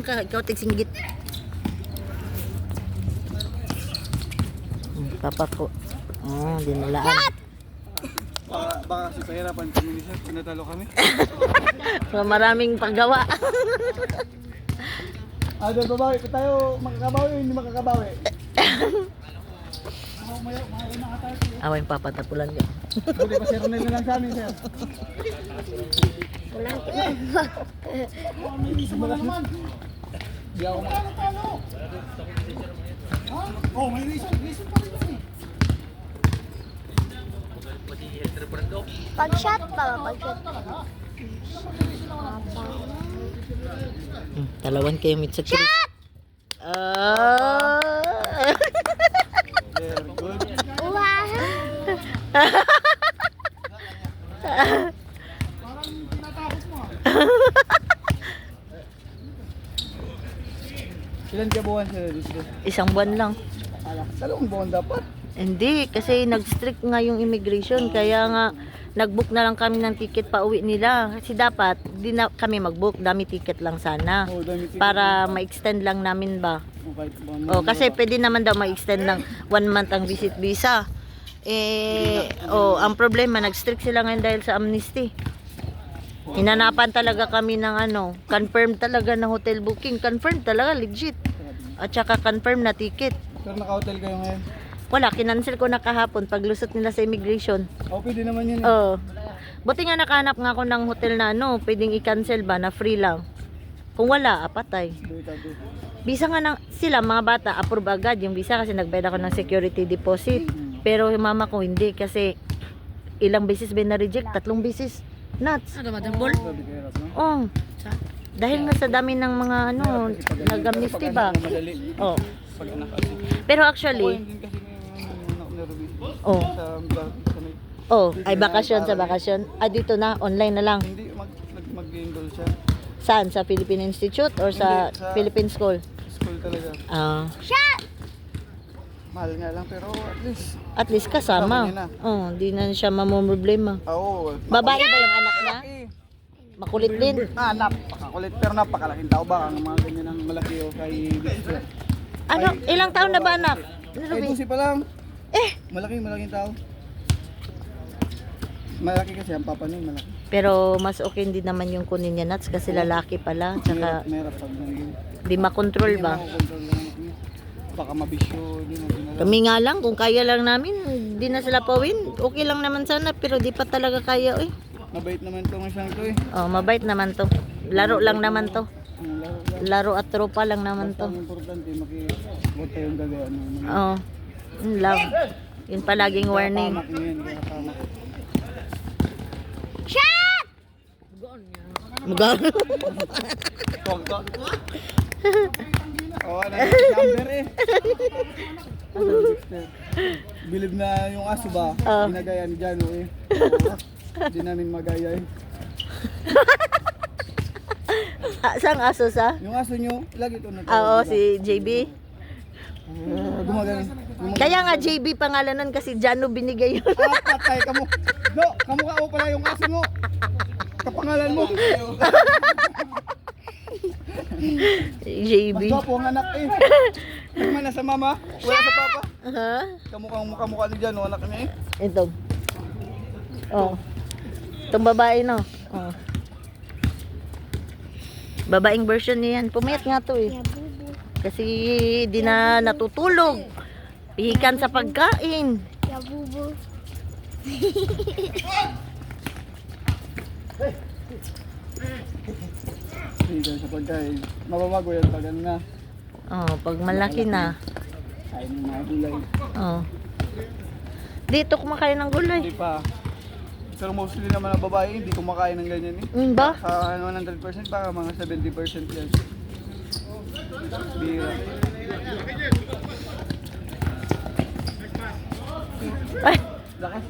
ka, ikaw tigsinggit. Papa ko. Oh, dinulaan. Baka kasi pahirapan kami ni Sir kung natalo kami. So, maraming paggawa. Doon babawi pa tayo, makakabawi o hindi makakabawi? Away papatapulan yun. Buti pa Sir Ronel na lang sa amin, Sir. Di ako oh, may reason pa rin kami. Pag-shot pa ba? Pag-shot. Talawan kayo mit sa Chris. Very good. Wow! Parang tinatapos mo. Ilan ka buwan Sir? Isang buwan lang. Dalawang buwan dapat. Hindi, kasi nag-strict nga yung immigration. Kaya nga, nag-book na lang kami ng ticket pa uwi nila. Kasi dapat, di na kami mag-book. Dami ticket lang sana. Oh, dami ticket. Para ma-extend lang namin ba. Okay, Kasi pwede naman daw ma-extend ng 1 month ang visit visa. Ang problema, nag-strict sila ngayon dahil sa amnesty. Hinanapan talaga kami ng confirm talaga na hotel booking. Confirm talaga, legit. At saka confirm na ticket. Sir, naka-hotel kayo ngayon? Wala, kinancel ko na kahapon paglusot nila sa immigration. Oh, pwede naman yun. Oo. Buti nga nakahanap nga ako ng hotel na pwedeng i-cancel ba na free lang. Kung wala, patay. Visa nga sila, mga bata, approve agad yung visa kasi nagbayad ako ng security deposit. Pero yung mama ko hindi kasi ilang beses ba na-reject? 3 beses. Nuts. Oh. Dahil nga sa dami ng mga nag-amnesty ba? Oh. Pero actually, ay bakasyon sa bakasyon. Dito na, online na lang. Hindi, mag-enroll siya. Saan? Sa Philippine Institute or sa Hindi, sa- Philippine School? School talaga. Mahal nga lang pero At least kasama. Kasama niya Di na siya mamumroblema. Oo. Babae ba yung anak niya? Makulit din. Napakakulit pero napakalaking tao ba ang mga ganyan ng malaki o kay Victor. Ilang taon na ba anak? Ay, 12 pa lang. Malaking tao. Malaki kasi ang papa niya, malaki. Pero mas okay din naman yung kunin niya nuts kasi lalaki pala. Tsaka Merap pag nandun. di makontrol Hindi ba? makokontrol lang ako. Baka mabisyo, hindi mo ginagawa. Kami nga lang, kung kaya lang namin, di na sila pawin. Okay lang naman sana, pero di pa talaga kaya eh. Mabait naman itong isang to eh. Mabait naman to. Laro lang naman to. Ang laro lang. Laro at tropa lang naman Basta to. ang importante, makibuti yung gagawin mo. Love. Yun palaging warning. Pamak mo yun, kaya pamak. Magal. Tongkok. Oo, number eh. Bilib na yung aso ba? Ginagaya ni Jano eh. Hindi namin magaya eh. Saan aso sa? Yung aso nyo, lagi ito na Oo, si JB. Gumagano. Kaya nga JB pangalan nun kasi Jano binigay yun. Patay ka mo. No, kamukha mo pala yung aso mo. Kapangalan mo. JB. Mas gwapo ang anak eh. Hindi man nasa mama, wala sa papa. Kamukhang mukha ni Jano, anak niya eh. Ito. Itong babae no. Babaeng version niyan. Pumayat nga to eh. Kasi di na natutulog. Pihikan sa pagkain. Yabubo. Dito sa pagkain. Mababago yan pag ano na. Pag malaki na. Kain ng mga gulay. Dito kumakain ng gulay. Hindi pa. Pero mostly naman ang babae, hindi kumakain ng ganyan eh. Ba? Sa 100% baka mga 70% yan. Bira. Ay! Lakas.